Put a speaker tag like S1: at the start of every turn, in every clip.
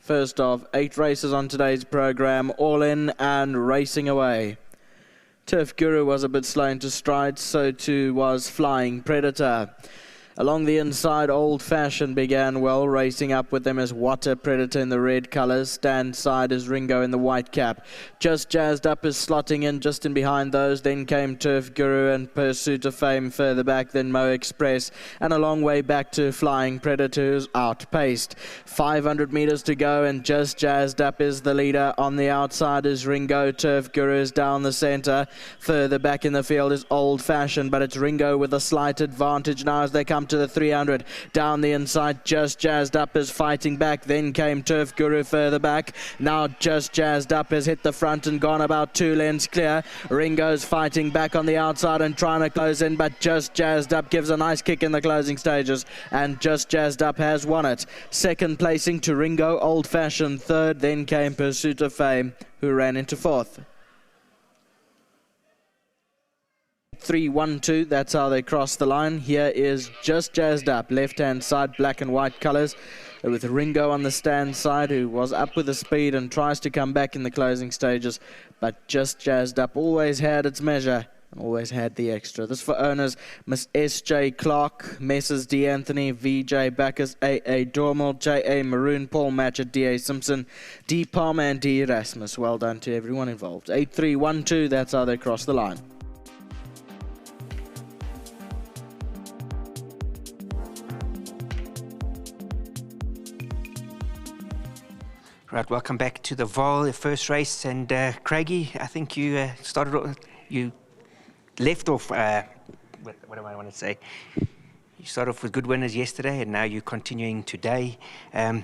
S1: First of 8 races on today's program, all in and racing away. Turf Guru was a bit slow into stride, so too was Flying Predator. Along the inside, Old Fashioned began well, racing up with them as Water Predator in the red colours. Stand side is Ringo in the white cap. Just Jazzed Up is slotting in just in behind those. Then came Turf Guru and Pursuit of Fame further back, then Mo Express. And a long way back to Flying Predator, who's outpaced. 500 metres to go and Just Jazzed Up is the leader. On the outside is Ringo. Turf Guru is down the centre. Further back in the field is Old Fashioned, but it's Ringo with a slight advantage now as they come to the 300. Down the inside, Just Jazzed Up is fighting back. Then came Turf Guru further back. Now Just Jazzed Up has hit the front and gone about 2 lengths clear. Ringo's fighting back on the outside and trying to close in, but Just Jazzed Up gives a nice kick in the closing stages, and Just Jazzed Up has won it. Second placing to Ringo, Old Fashioned third. Then came Pursuit of Fame, who ran into fourth. 3-1-2, that's how they cross the line. Here is Just Jazzed Up, left-hand side, black and white colours, with Ringo on the stand side, who was up with the speed and tries to come back in the closing stages. But Just Jazzed Up always had its measure and always had the extra. This for owners Miss S.J. Clark, Messrs. D. Anthony, V.J. Backus, A.A. Dormal, J.A. Maroon, Paul Matchett, D.A. Simpson, D. Palmer and D. Erasmus. Well done to everyone involved. 8-3-1-2, that's how they cross the line.
S2: Right, welcome back to the Vaal, the first race, and Craigie, I think you you left off, what do I want to say? You started off with good winners yesterday, and now you're continuing today.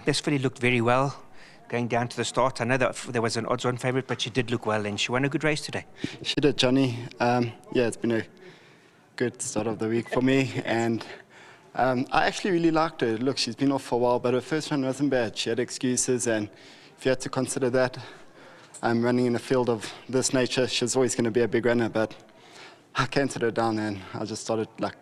S2: This filly looked very well going down to the start. I know that there was an odds-on favourite, but she did look well, and she won a good race today.
S3: She did, Johnny. Yeah, it's been a good start of the week for me, and I actually really liked her. Look, she's been off for a while, but her first run wasn't bad. She had excuses, and if you had to consider that, running in a field of this nature, she's always going to be a big runner, but I canted her down and I just started like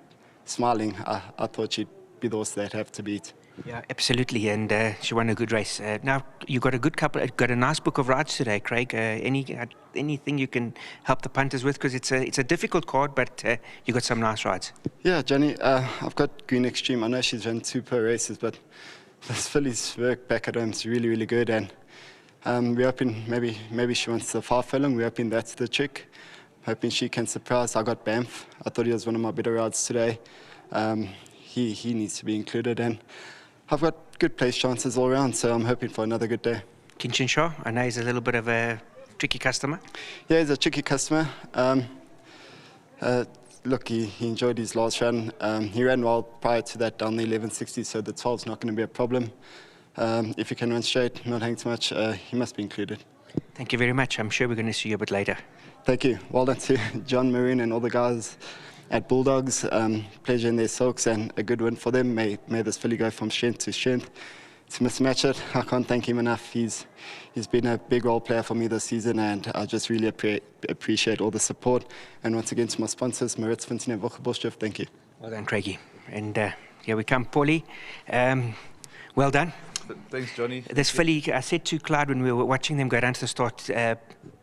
S3: smiling. I thought she'd be the horse they'd have to beat.
S2: Yeah, absolutely, and she won a good race. Now you got a nice book of rides today, Craig. Anything you can help the punters with, because it's a difficult card, but you got some nice rides.
S3: Yeah, Johnny, I've got Green Extreme. I know she's run 2 per races, but this filly's work back at home is really, really good, and we're hoping maybe she wants the 5 furlong. We're hoping that's the trick. Hoping she can surprise. I got Banff. I thought he was one of my better rides today. He needs to be included, and I've got good place chances all around, so I'm hoping for another good day.
S2: Kinchin Shah, I know he's a little bit of a tricky customer.
S3: Yeah, he's a tricky customer. Look, he enjoyed his last run. He ran well prior to that down the 1160, so the 12's not going to be a problem. If he can run straight, not hang too much, he must be included.
S2: Thank you very much. I'm sure we're going to see you a bit later.
S3: Thank you. Well done to John Maroon and all the guys at Bulldogs. Pleasure in their silks and a good win for them. May this filly go from strength to strength. To mismatch it, I can't thank him enough. He's been a big role player for me this season, and I just really appreciate all the support. And once again to my sponsors, Maritz, Vincent and Wocherboschiff, thank you.
S2: Well done, Craigie. And here we come, Paulie. Well done.
S4: Thanks, Johnny.
S2: This filly, I said to Clyde when we were watching them go down to the start,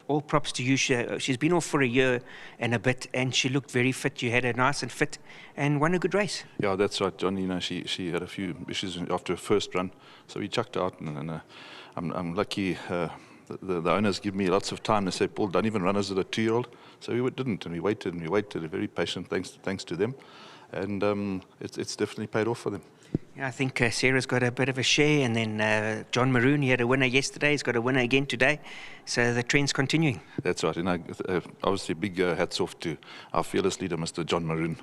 S2: all props to you. She's been off for a year and a bit, and she looked very fit. You had her nice and fit and won a good race.
S4: Yeah, that's right, Johnny. You know, she had a few issues after her first run, so we chucked her out, and I'm lucky. The owners give me lots of time. They say, Paul, don't even run as a 2-year-old. So we didn't, and we waited, very patient, thanks to them. And it's definitely paid off for them.
S2: Yeah, I think Sarah's got a bit of a share, and then John Maroon, he had a winner yesterday, he's got a winner again today, so the trend's continuing.
S4: That's right, and obviously big hats off to our fearless leader, Mr. John Maroon,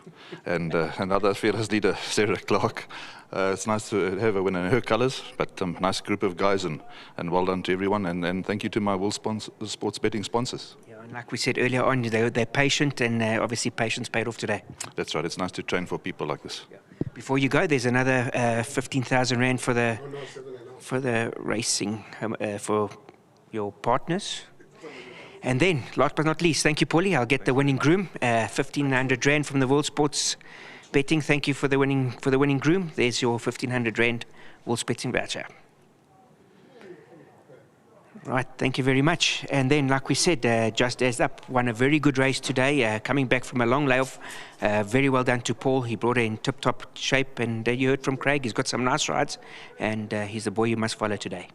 S4: and other fearless leader, Sarah Clark. It's nice to have a winner in her colours, but nice group of guys, and well done to everyone, and thank you to my World Sports betting sponsors.
S2: Yeah, and like we said earlier on, they're patient, and obviously patience paid off today.
S4: That's right, it's nice to train for people like this.
S2: Yeah. Before you go, there's another 15,000 Rand for the racing, for your partners. And then, last but not least, thank you, Paulie. I'll get the winning groom, 1,500 Rand from the World Sports Betting. Thank you for the winning groom. There's your 1,500 Rand World Betting voucher. Right, thank you very much. And then, like we said, Just As Up won a very good race today, coming back from a long layoff. Very well done to Paul. He brought her in tip-top shape, and you heard from Craig. He's got some nice rides, and he's the boy you must follow today.